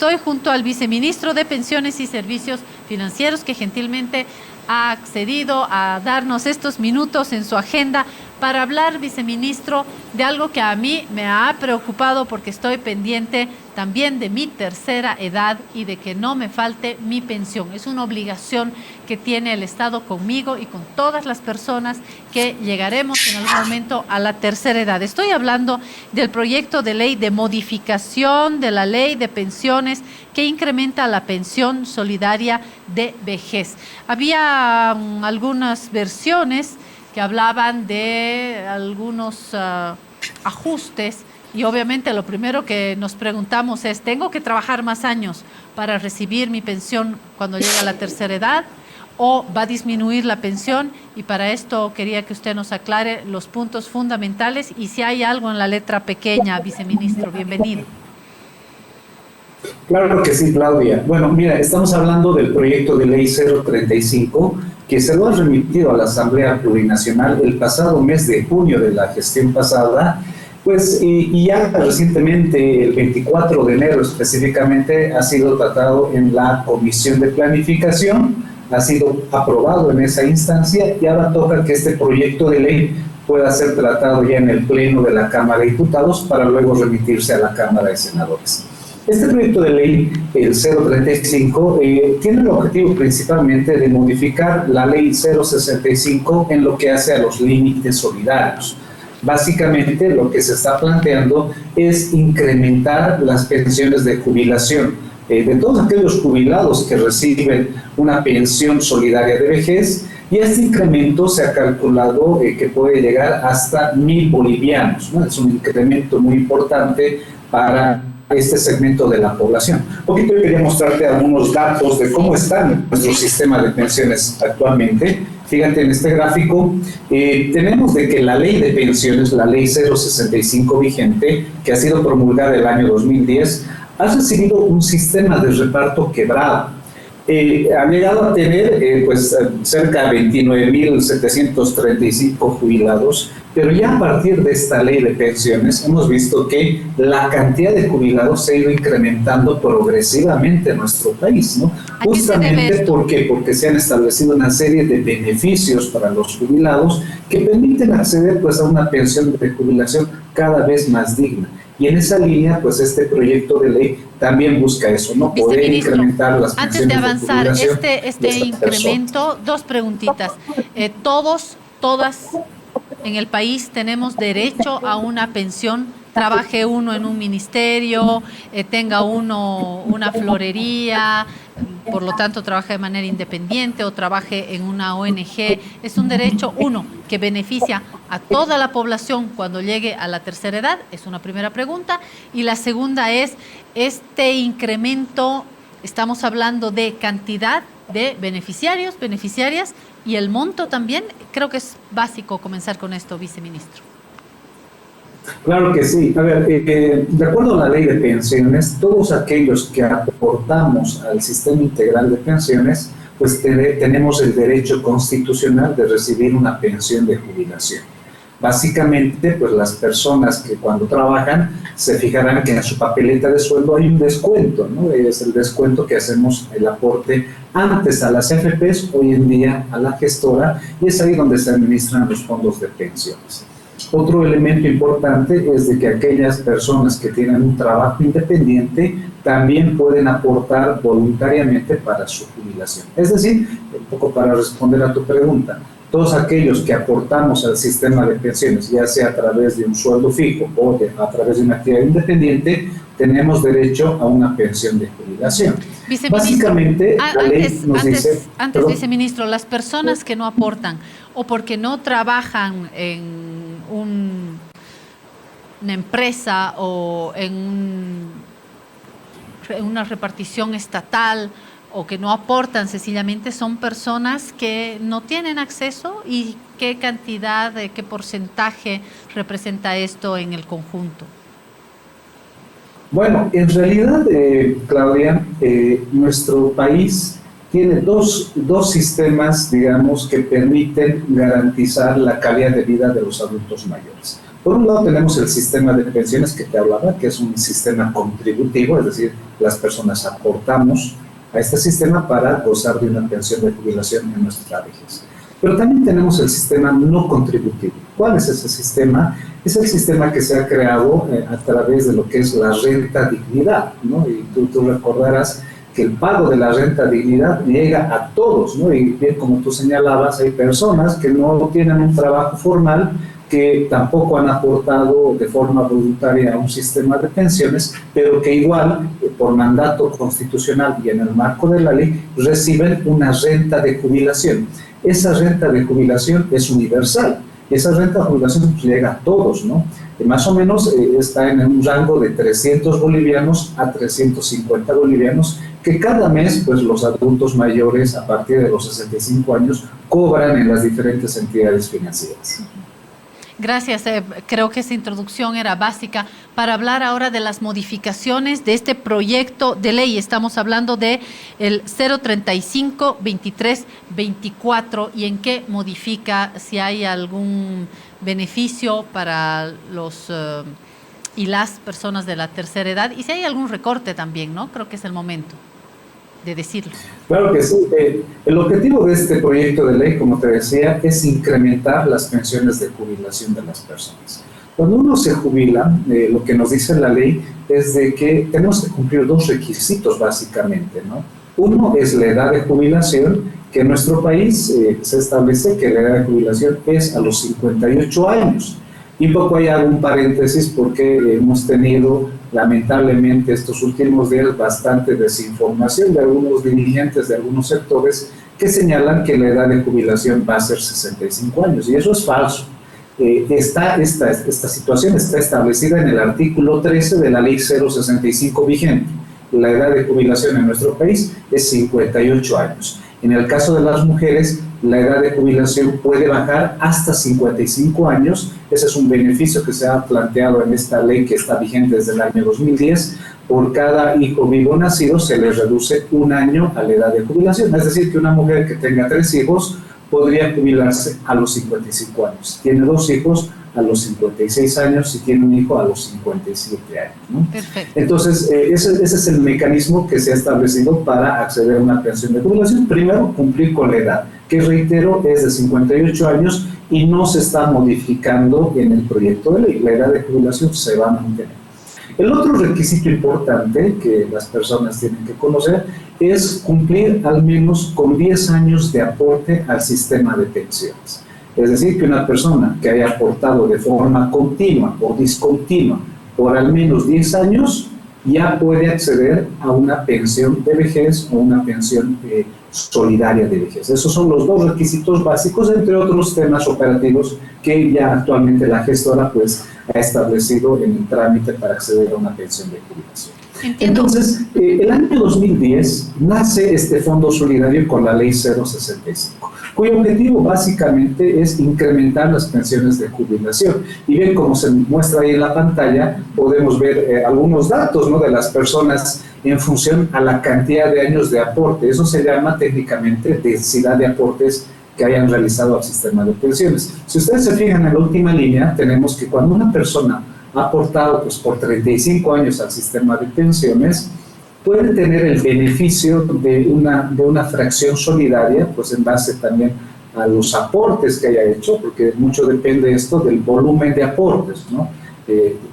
estoy junto al viceministro de Pensiones y Servicios Financieros, que gentilmente ha accedido a darnos estos minutos en su agenda para hablar, viceministro, de algo que a mí me ha preocupado porque estoy pendiente también de mi tercera edad y de que no me falte mi pensión. Es una obligación que tiene el Estado conmigo y con todas las personas que llegaremos en algún momento a la tercera edad. Estoy hablando del proyecto de ley de modificación de la ley de pensiones que incrementa la pensión solidaria de vejez. Había algunas versiones que hablaban de algunos ajustes y obviamente lo primero que nos preguntamos es, ¿tengo que trabajar más años para recibir mi pensión cuando llegue a la tercera edad o va a disminuir la pensión? Y para esto quería que usted nos aclare los puntos fundamentales y si hay algo en la letra pequeña, viceministro, bienvenido. Claro que sí, Claudia. Bueno, mira, estamos hablando del proyecto de ley 035 que se lo ha remitido a la Asamblea Plurinacional el pasado mes de junio de la gestión pasada, pues, y ya recientemente, el 24 de enero específicamente, ha sido tratado en la Comisión de Planificación, ha sido aprobado en esa instancia y ahora toca que este proyecto de ley pueda ser tratado ya en el Pleno de la Cámara de Diputados para luego remitirse a la Cámara de Senadores. Este proyecto de ley, el 035, tiene el objetivo principalmente de modificar la ley 065 en lo que hace a los límites solidarios. Básicamente lo que se está planteando es incrementar las pensiones de jubilación de todos aquellos jubilados que reciben una pensión solidaria de vejez, y este incremento se ha calculado que puede llegar hasta 1.000 bolivianos, ¿no? Es un incremento muy importante para este segmento de la población. Un poquito yo quería mostrarte algunos datos de cómo está nuestro sistema de pensiones actualmente. Fíjate en este gráfico, tenemos de que la ley de pensiones, la ley 065 vigente, que ha sido promulgada el año 2010, ha recibido un sistema de reparto quebrado. Ha llegado a tener cerca de 29.735 jubilados, pero ya a partir de esta ley de pensiones hemos visto que la cantidad de jubilados se ha ido incrementando progresivamente en nuestro país, ¿no? Justamente porque se han establecido una serie de beneficios para los jubilados que permiten acceder pues a una pensión de jubilación cada vez más digna. Y en esa línea, pues este proyecto de ley también busca eso, ¿no? Poder incrementar las pensiones. Antes de avanzar, este incremento, personas. dos preguntitas. Todas en el país tenemos derecho a una pensión, trabaje uno en un ministerio, tenga uno una florería, por lo tanto trabaje de manera independiente o trabaje en una ONG. Es un derecho, uno, que beneficia a toda la población cuando llegue a la tercera edad. Es una primera pregunta. Y la segunda es, este incremento, estamos hablando de cantidad de beneficiarios, beneficiarias, y el monto también. Creo que es básico comenzar con esto, viceministro. Claro que sí. A ver, de acuerdo a la ley de pensiones, todos aquellos que aportamos al sistema integral de pensiones, pues tenemos el derecho constitucional de recibir una pensión de jubilación. Básicamente, pues las personas que cuando trabajan se fijarán que en su papeleta de sueldo hay un descuento, ¿no? Es el descuento que hacemos el aporte antes a las AFPs, hoy en día a la gestora, y es ahí donde se administran los fondos de pensiones. Otro elemento importante es de que aquellas personas que tienen un trabajo independiente también pueden aportar voluntariamente para su jubilación. Es decir, un poco para responder a tu pregunta, todos aquellos que aportamos al sistema de pensiones, ya sea a través de un sueldo fijo o a través de una actividad independiente, tenemos derecho a una pensión de jubilación. Básicamente, la ley nos dice... Antes, viceministro, las personas que no aportan o porque no trabajan en una empresa o en una repartición estatal o que no aportan, sencillamente son personas que no tienen acceso. ¿Y qué cantidad, qué porcentaje representa esto en el conjunto? Bueno, en realidad, Claudia, nuestro país tiene dos sistemas, digamos, que permiten garantizar la calidad de vida de los adultos mayores. Por un lado tenemos el sistema de pensiones que te hablaba, que es un sistema contributivo, es decir, las personas aportamos a este sistema para gozar de una pensión de jubilación en nuestra vejez. Pero también tenemos el sistema no contributivo. ¿Cuál es ese sistema? Es el sistema que se ha creado a través de lo que es la renta dignidad, ¿no? Y tú recordarás que el pago de la renta dignidad llega a todos, ¿no? Y bien, como tú señalabas, hay personas que no tienen un trabajo formal, que tampoco han aportado de forma voluntaria a un sistema de pensiones, pero que igual, por mandato constitucional y en el marco de la ley, reciben una renta de jubilación. Esa renta de jubilación es universal. Esa renta de jubilación llega a todos, ¿no? Más o menos está en un rango de 300 bolivianos a 350 bolivianos, que cada mes, pues los adultos mayores a partir de los 65 años cobran en las diferentes entidades financieras. Gracias, creo que esa introducción era básica para hablar ahora de las modificaciones de este proyecto de ley. Estamos hablando de el 035-23-24 y en qué modifica, si hay algún beneficio para los y las personas de la tercera edad y si hay algún recorte también, ¿no? Creo que es el momento de decirlo. Claro que sí. El objetivo de este proyecto de ley, como te decía, es incrementar las pensiones de jubilación de las personas. Cuando uno se jubila, lo que nos dice la ley es de que tenemos que cumplir dos requisitos básicamente, ¿no? Uno es la edad de jubilación, que en nuestro país se establece que la edad de jubilación es a los 58 años. Y poco hay algún paréntesis porque hemos tenido lamentablemente estos últimos días bastante desinformación de algunos dirigentes de algunos sectores que señalan que la edad de jubilación va a ser 65 años y eso es falso. Esta situación está establecida en el artículo 13 de la ley 065 vigente. La edad de jubilación en nuestro país es 58 años. En el caso de las mujeres, la edad de jubilación puede bajar hasta 55 años. Ese es un beneficio que se ha planteado en esta ley que está vigente desde el año 2010. Por cada hijo vivo nacido se le reduce un año a la edad de jubilación. Es decir, que una mujer que tenga 3 hijos podría jubilarse a los 55 años. Si tiene 2 hijos, a los 56 años, si tiene un hijo, a los 57 años, ¿no? Perfecto. Entonces, ese es el mecanismo que se ha establecido para acceder a una pensión de jubilación. Primero, cumplir con la edad, que reitero, es de 58 años y no se está modificando en el proyecto de ley. La edad de jubilación se va a mantener. El otro requisito importante que las personas tienen que conocer es cumplir al menos con 10 años de aporte al sistema de pensiones. Es decir, que una persona que haya aportado de forma continua o discontinua por al menos 10 años ya puede acceder a una pensión de vejez o una pensión solidaria de vejez. Esos son los dos requisitos básicos, entre otros temas operativos que ya actualmente la gestora pues ha establecido en el trámite para acceder a una pensión de jubilación. Entiendo. Entonces, el año 2010 nace este Fondo Solidario con la Ley 065, cuyo objetivo básicamente es incrementar las pensiones de jubilación. Y bien, como se muestra ahí en la pantalla, podemos ver algunos datos, ¿no?, de las personas en función a la cantidad de años de aporte. Eso se llama técnicamente densidad de aportes que hayan realizado al sistema de pensiones. Si ustedes se fijan en la última línea, tenemos que cuando una persona ha aportado pues, por 35 años al sistema de pensiones, puede tener el beneficio de una fracción solidaria, pues en base también a los aportes que haya hecho, porque mucho depende esto del volumen de aportes, ¿no?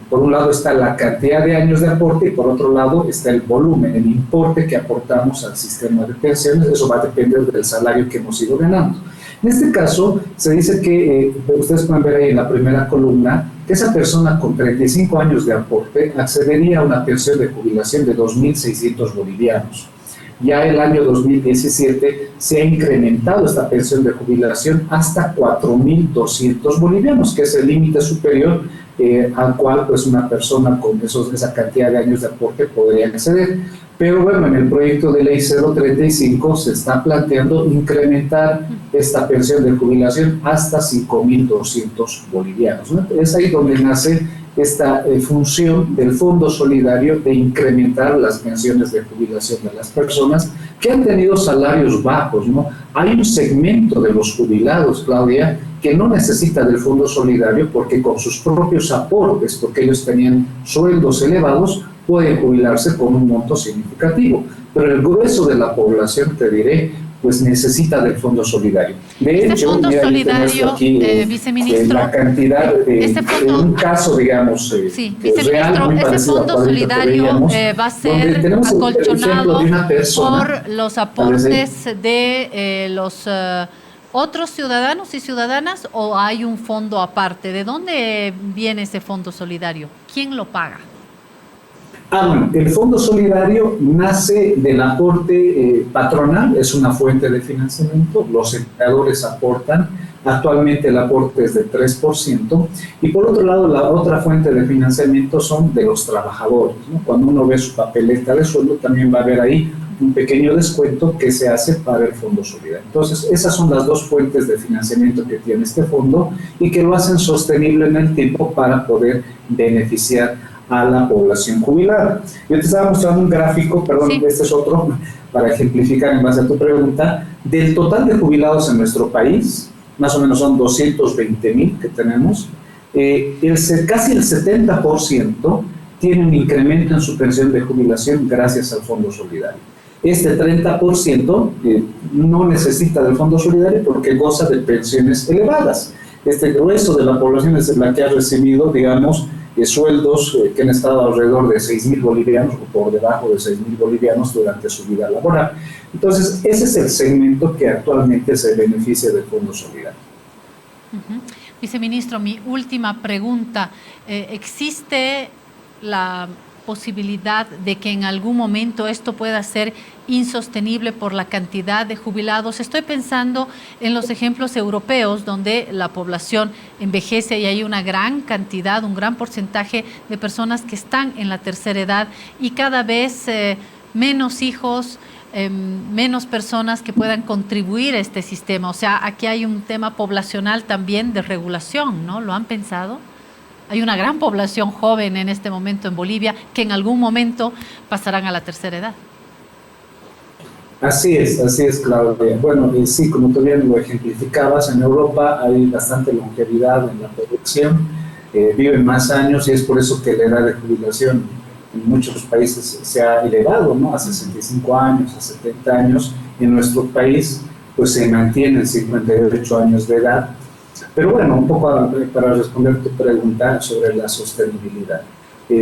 Por un lado está la cantidad de años de aporte y por otro lado está el volumen, el importe que aportamos al sistema de pensiones. Eso va a depender del salario que hemos ido ganando. En este caso, se dice que, ustedes pueden ver ahí en la primera columna, que esa persona con 35 años de aporte accedería a una pensión de jubilación de 2.600 bolivianos. Ya el año 2017 se ha incrementado esta pensión de jubilación hasta 4.200 bolivianos, que es el límite superior al cual pues, una persona con esa cantidad de años de aporte podría acceder. Pero bueno, en el proyecto de ley 035 se está planteando incrementar esta pensión de jubilación hasta 5.200 bolivianos, ¿no? Es ahí donde nace esta función del Fondo Solidario de incrementar las pensiones de jubilación de las personas que han tenido salarios bajos, ¿no? Hay un segmento de los jubilados, Claudia, que no necesita del Fondo Solidario porque con sus propios aportes, porque ellos tenían sueldos elevados, pueden jubilarse con un monto significativo. Pero el grueso de la población, te diré, pues necesita del Fondo Solidario. De hecho, Fondo mira, Solidario, aquí, viceministro, la cantidad de un caso, digamos, sí, viceministro, real, ese Fondo Solidario va a ser acolchonado por los aportes de los otros ciudadanos y ciudadanas, ¿o hay un fondo aparte? ¿De dónde viene ese Fondo Solidario? ¿Quién lo paga? Bueno, el Fondo Solidario nace del aporte patronal, es una fuente de financiamiento, los empleadores aportan, actualmente el aporte es de 3%, y por otro lado la otra fuente de financiamiento son de los trabajadores, ¿no? Cuando uno ve su papeleta de sueldo también va a haber ahí un pequeño descuento que se hace para el Fondo Solidario. Entonces, esas son las dos fuentes de financiamiento que tiene este fondo y que lo hacen sostenible en el tiempo para poder beneficiar a la población jubilada. Yo te estaba mostrando un gráfico, perdón, sí. Este es otro, para ejemplificar en base a tu pregunta, del total de jubilados en nuestro país, más o menos son 220,000 que tenemos, casi el 70% tiene un incremento en su pensión de jubilación gracias al Fondo Solidario. Este 30% no necesita del Fondo Solidario porque goza de pensiones elevadas. Este grueso de la población es la que ha recibido, digamos, sueldos que han estado alrededor de 6,000 bolivianos o por debajo de 6,000 bolivianos durante su vida laboral. Entonces, ese es el segmento que actualmente se beneficia del Fondo Solidario. Viceministro, mi última pregunta. ¿Existe la posibilidad de que en algún momento esto pueda ser insostenible por la cantidad de jubilados? Estoy pensando en los ejemplos europeos donde la población envejece y hay una gran cantidad, un gran porcentaje de personas que están en la tercera edad y cada vez menos hijos, menos personas que puedan contribuir a este sistema. O sea, aquí hay un tema poblacional también de regulación, ¿no? ¿Lo han pensado? Hay una gran población joven en este momento en Bolivia que en algún momento pasarán a la tercera edad. Así es, Claudia. Bueno, sí, como tú bien lo ejemplificabas, en Europa hay bastante longevidad en la población, viven más años y es por eso que la edad de jubilación en muchos países se ha elevado, ¿no? A 65 años, a 70 años. En nuestro país, pues se mantienen 58 años de edad. Pero bueno, un poco para responder tu pregunta sobre la sostenibilidad.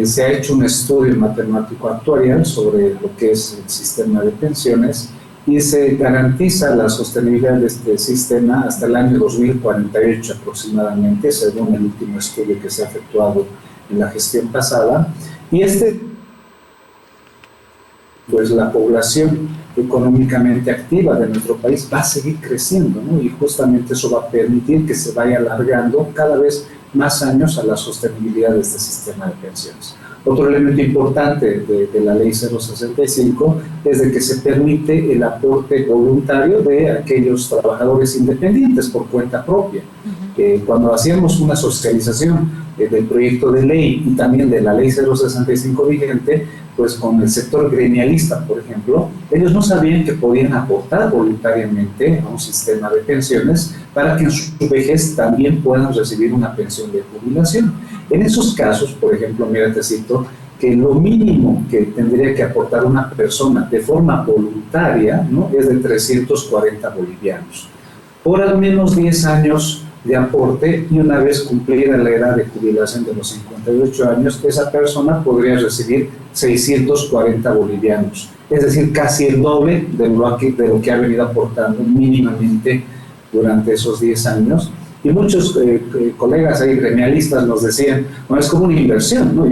Se ha hecho un estudio matemático actuarial sobre lo que es el sistema de pensiones y se garantiza la sostenibilidad de este sistema hasta el año 2048 aproximadamente, según el último estudio que se ha efectuado en la gestión pasada. Y pues la población económicamente activa de nuestro país va a seguir creciendo, ¿no? Y justamente eso va a permitir que se vaya alargando cada vez más años a la sostenibilidad de este sistema de pensiones. Otro elemento importante de la Ley 065 es de que se permite el aporte voluntario de aquellos trabajadores independientes por cuenta propia. Cuando hacíamos una socialización del proyecto de ley y también de la Ley 065 vigente, pues con el sector gremialista, por ejemplo, ellos no sabían que podían aportar voluntariamente a un sistema de pensiones para que en su vejez también puedan recibir una pensión de jubilación. En esos casos, por ejemplo, mira, te cito, que lo mínimo que tendría que aportar una persona de forma voluntaria, ¿no?, es de 340 bolivianos, por al menos 10 años de aporte, y una vez cumplida la edad de jubilación de los 58 años, esa persona podría recibir 640 bolivianos, es decir, casi el doble de lo que ha venido aportando mínimamente durante esos 10 años. Y muchos colegas ahí gremialistas nos decían, bueno, es como una inversión, ¿no?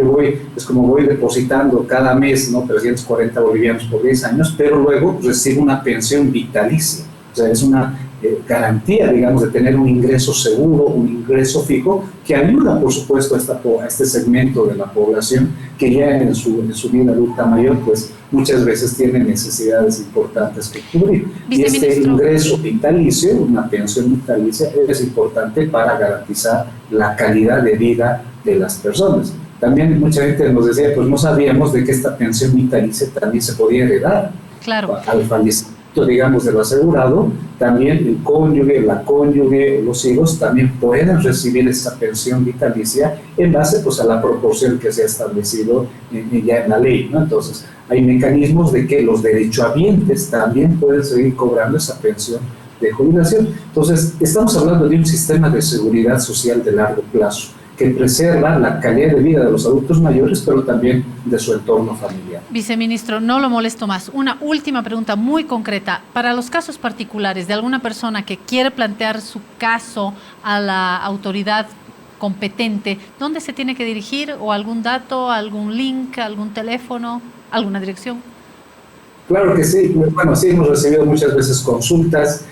Es como voy depositando cada mes, ¿no?, 340 bolivianos por 10 años, pero luego recibo una pensión vitalicia. O sea, es una garantía, digamos, de tener un ingreso seguro, un ingreso fijo, que ayuda, por supuesto, a este segmento de la población que ya en su vida adulta mayor, pues muchas veces tiene necesidades importantes que cubrir. Y este ingreso vitalicio, una pensión vitalicia, es importante para garantizar la calidad de vida de las personas. También mucha gente nos decía, pues no sabíamos de que esta pensión vitalicia también se podía heredar. Claro. Al fallecimiento, digamos, del asegurado, también el cónyuge, la cónyuge, los hijos también pueden recibir esta pensión vitalicia en base, pues, a la proporción que se ha establecido ya en la ley, ¿no? Entonces, hay mecanismos de que los derechohabientes también pueden seguir cobrando esa pensión de jubilación. Entonces, estamos hablando de un sistema de seguridad social de largo plazo que preserva la calidad de vida de los adultos mayores, pero también de su entorno familiar. Viceministro, no lo molesto más. Una última pregunta muy concreta. Para los casos particulares de alguna persona que quiere plantear su caso a la autoridad competente, ¿dónde se tiene que dirigir? ¿O algún dato, algún link, algún teléfono, alguna dirección? Claro que sí. Bueno, sí, hemos recibido muchas veces consultas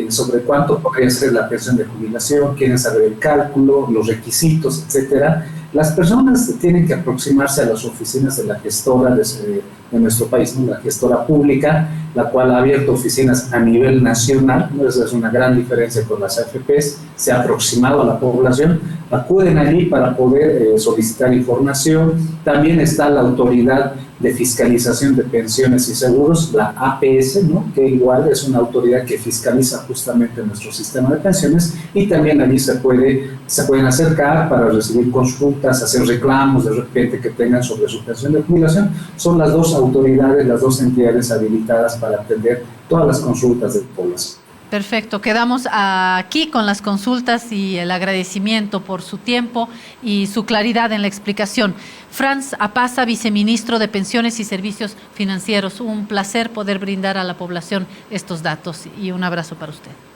sobre cuánto podría ser la pensión de jubilación, quieren saber el cálculo, los requisitos, etcétera. Las personas tienen que aproximarse a las oficinas de la gestora de nuestro país, ¿no? La gestora pública, la cual ha abierto oficinas a nivel nacional, ¿no? Esa es una gran diferencia con las AFPs, se ha aproximado a la población, acuden allí para poder solicitar información. También está la autoridad de fiscalización de pensiones y seguros, la APS, ¿no? Que igual es una autoridad que fiscaliza justamente nuestro sistema de pensiones, y también allí se pueden acercar para recibir consultas, hacer reclamos de repente que tengan sobre su pensión de jubilación. Son las dos autoridades, las dos entidades habilitadas para atender todas las consultas de la población. Perfecto, quedamos aquí con las consultas y el agradecimiento por su tiempo y su claridad en la explicación. Franz Apaza, viceministro de Pensiones y Servicios Financieros, un placer poder brindar a la población estos datos y un abrazo para usted.